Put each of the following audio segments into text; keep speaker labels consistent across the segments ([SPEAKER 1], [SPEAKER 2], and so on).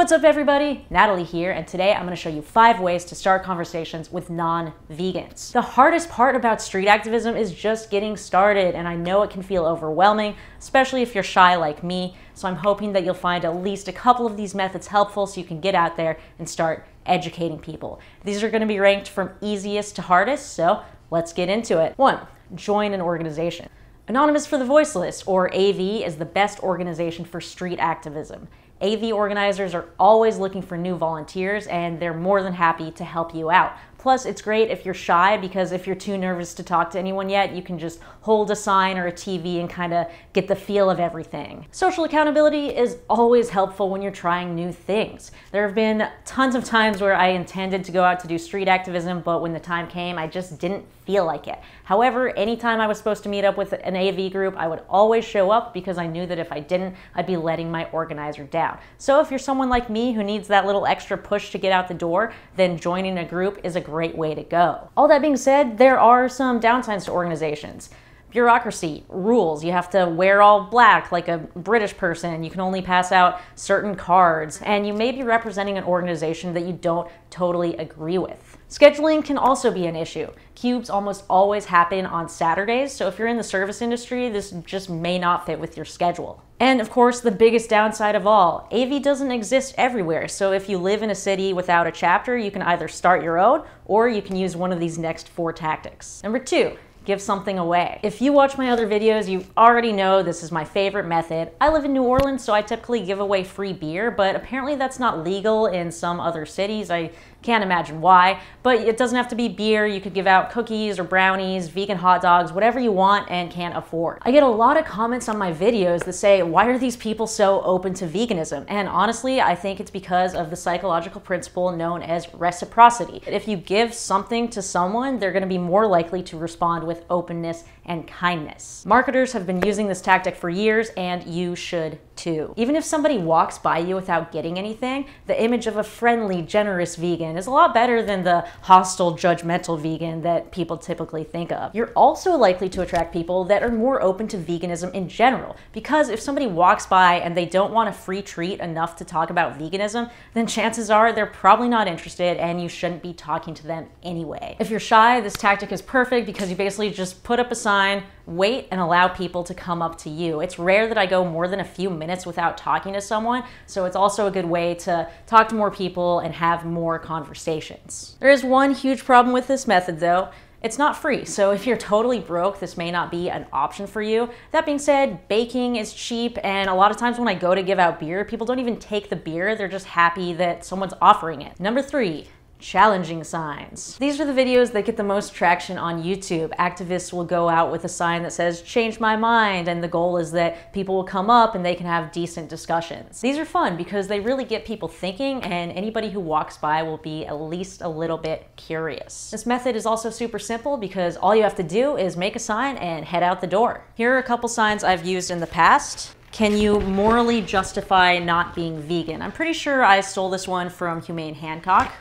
[SPEAKER 1] What's up everybody? Natalie here, and today I'm going to show you 5 ways to start conversations with non-vegans. The hardest part about street activism is just getting started, and I know it can feel overwhelming, especially if you're shy like me, so I'm hoping that you'll find at least a couple of these methods helpful so you can get out there and start educating people. These are going to be ranked from easiest to hardest, so let's get into it. 1. Join an organization. Anonymous for the Voiceless, or AV, is the best organization for street activism. AV organizers are always looking for new volunteers, and they're more than happy to help you out. Plus, it's great if you're shy, because if you're too nervous to talk to anyone yet, you can just hold a sign or a TV and kind of get the feel of everything. Social accountability is always helpful when you're trying new things. There have been tons of times where I intended to go out to do street activism, but when the time came, I just didn't feel like it. However, anytime I was supposed to meet up with an AV group, I would always show up because I knew that if I didn't, I'd be letting my organizer down. So if you're someone like me who needs that little extra push to get out the door, then joining a group is a great way to go. All that being said, there are some downsides to organizations. Bureaucracy, rules, you have to wear all black like a British person, you can only pass out certain cards, and you may be representing an organization that you don't totally agree with. Scheduling can also be an issue. Cubes almost always happen on Saturdays, so if you're in the service industry, this just may not fit with your schedule. And of course, the biggest downside of all, AV doesn't exist everywhere, so if you live in a city without a chapter, you can either start your own, or you can use one of these next 4 tactics. Number 2. Give something away. If you watch my other videos, you already know this is my favorite method. I live in New Orleans, so I typically give away free beer, but apparently that's not legal in some other cities. I can't imagine why, but it doesn't have to be beer. You could give out cookies or brownies, vegan hot dogs, whatever you want and can't afford. I get a lot of comments on my videos that say, why are these people so open to veganism? And honestly, I think it's because of the psychological principle known as reciprocity. If you give something to someone, they're gonna be more likely to respond with openness and kindness. Marketers have been using this tactic for years, and you should too. Even if somebody walks by you without getting anything, the image of a friendly, generous vegan is a lot better than the hostile, judgmental vegan that people typically think of. You're also likely to attract people that are more open to veganism in general, because if somebody walks by and they don't want a free treat enough to talk about veganism, then chances are they're probably not interested and you shouldn't be talking to them anyway. If you're shy, this tactic is perfect because you basically just put up a sign, wait, and allow people to come up to you. It's rare that I go more than a few minutes without talking to someone, so it's also a good way to talk to more people and have more conversations. There is one huge problem with this method though. It's not free, so if you're totally broke, this may not be an option for you. That being said, baking is cheap, and a lot of times when I go to give out beer, people don't even take the beer, they're just happy that someone's offering it. Number 3. Challenging signs. These are the videos that get the most traction on YouTube. Activists will go out with a sign that says, "Change my mind," and the goal is that people will come up and they can have decent discussions. These are fun because they really get people thinking, and anybody who walks by will be at least a little bit curious. This method is also super simple because all you have to do is make a sign and head out the door. Here are a couple signs I've used in the past. Can you morally justify not being vegan? I'm pretty sure I stole this one from Humane Hancock.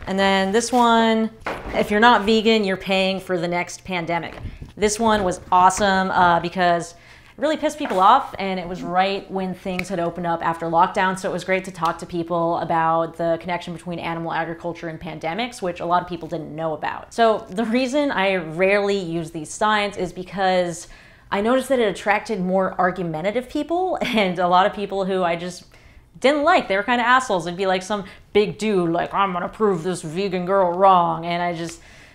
[SPEAKER 1] And then this one, if you're not vegan, you're paying for the next pandemic. This one was awesome because it really pissed people off, and it was right when things had opened up after lockdown, so it was great to talk to people about the connection between animal agriculture and pandemics, which a lot of people didn't know about. So the reason I rarely use these signs is because I noticed that it attracted more argumentative people, and a lot of people who I just didn't like. They were kind of assholes. It'd be like some big dude like, "I'm gonna prove this vegan girl wrong," and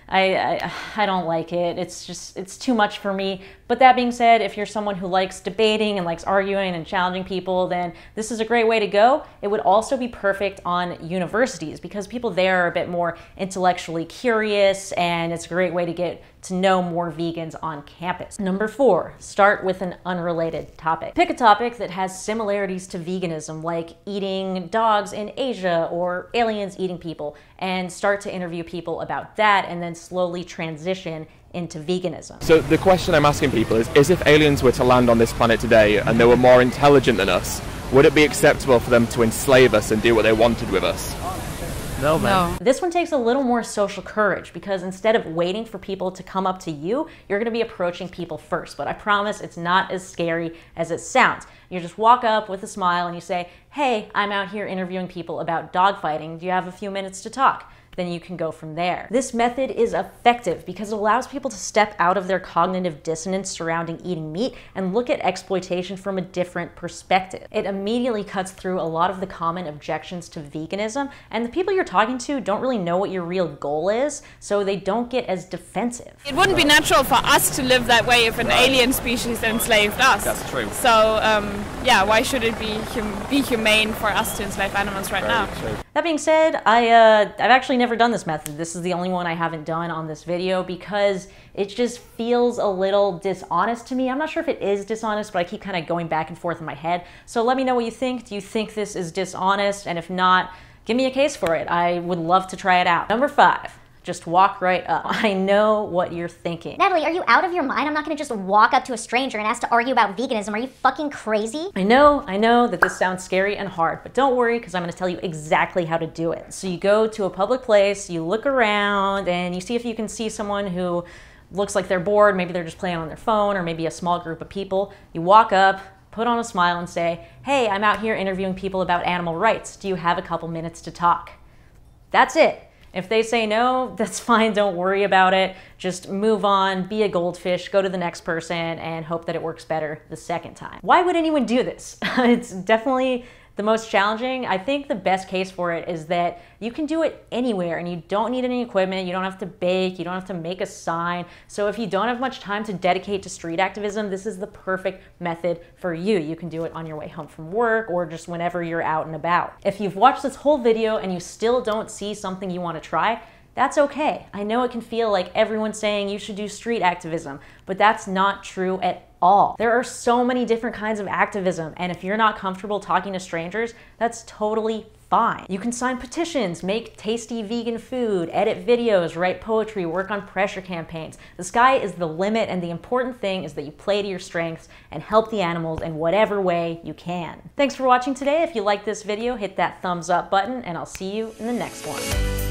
[SPEAKER 1] I don't like it. It's too much for me. But that being said, if you're someone who likes debating and likes arguing and challenging people, then this is a great way to go. It would also be perfect on universities because people there are a bit more intellectually curious, and it's a great way to get to know more vegans on campus. Number 4, start with an unrelated topic. Pick a topic that has similarities to veganism, like eating dogs in Asia or aliens eating people, and start to interview people about that, and then slowly transition into veganism.
[SPEAKER 2] So the question I'm asking people is if aliens were to land on this planet today and they were more intelligent than us, would it be acceptable for them to enslave us and do what they wanted with us? No, man.
[SPEAKER 3] No.
[SPEAKER 1] This one takes a little more social courage because instead of waiting for people to come up to you, you're gonna be approaching people first. But I promise it's not as scary as it sounds. You just walk up with a smile and you say, hey, I'm out here interviewing people about dogfighting. Do you have a few minutes to talk? Then you can go from there. This method is effective because it allows people to step out of their cognitive dissonance surrounding eating meat and look at exploitation from a different perspective. It immediately cuts through a lot of the common objections to veganism, and the people you're talking to don't really know what your real goal is, so they don't get as defensive.
[SPEAKER 3] It wouldn't be natural for us to live that way if an alien species enslaved us.
[SPEAKER 2] That's true.
[SPEAKER 3] So, yeah, why should it be humane for us to enslave animals right now?
[SPEAKER 2] True.
[SPEAKER 1] That being said, I've actually never done this method. This is the only one I haven't done on this video because it just feels a little dishonest to me. I'm not sure if it is dishonest, but I keep kind of going back and forth in my head. So let me know what you think. Do you think this is dishonest? And if not, give me a case for it. I would love to try it out. Number 5. Just walk right up. I know what you're thinking.
[SPEAKER 4] Natalie, are you out of your mind? I'm not gonna just walk up to a stranger and ask to argue about veganism. Are you fucking crazy?
[SPEAKER 1] I know that this sounds scary and hard, but don't worry because I'm gonna tell you exactly how to do it. So you go to a public place, you look around, and you see if you can see someone who looks like they're bored, maybe they're just playing on their phone, or maybe a small group of people. You walk up, put on a smile and say, hey, I'm out here interviewing people about animal rights. Do you have a couple minutes to talk? That's it. If they say no, that's fine, don't worry about it. Just move on, be a goldfish, go to the next person, and hope that it works better the second time. Why would anyone do this? It's definitely the most challenging. I think the best case for it is that you can do it anywhere and you don't need any equipment, you don't have to bake, you don't have to make a sign. So if you don't have much time to dedicate to street activism, this is the perfect method for you. You can do it on your way home from work or just whenever you're out and about. If you've watched this whole video and you still don't see something you want to try, that's okay. I know it can feel like everyone's saying you should do street activism, but that's not true at all. There are so many different kinds of activism, and if you're not comfortable talking to strangers, that's totally fine. You can sign petitions, make tasty vegan food, edit videos, write poetry, work on pressure campaigns. The sky is the limit, and the important thing is that you play to your strengths and help the animals in whatever way you can. Thanks for watching today. If you liked this video, hit that thumbs up button, and I'll see you in the next one.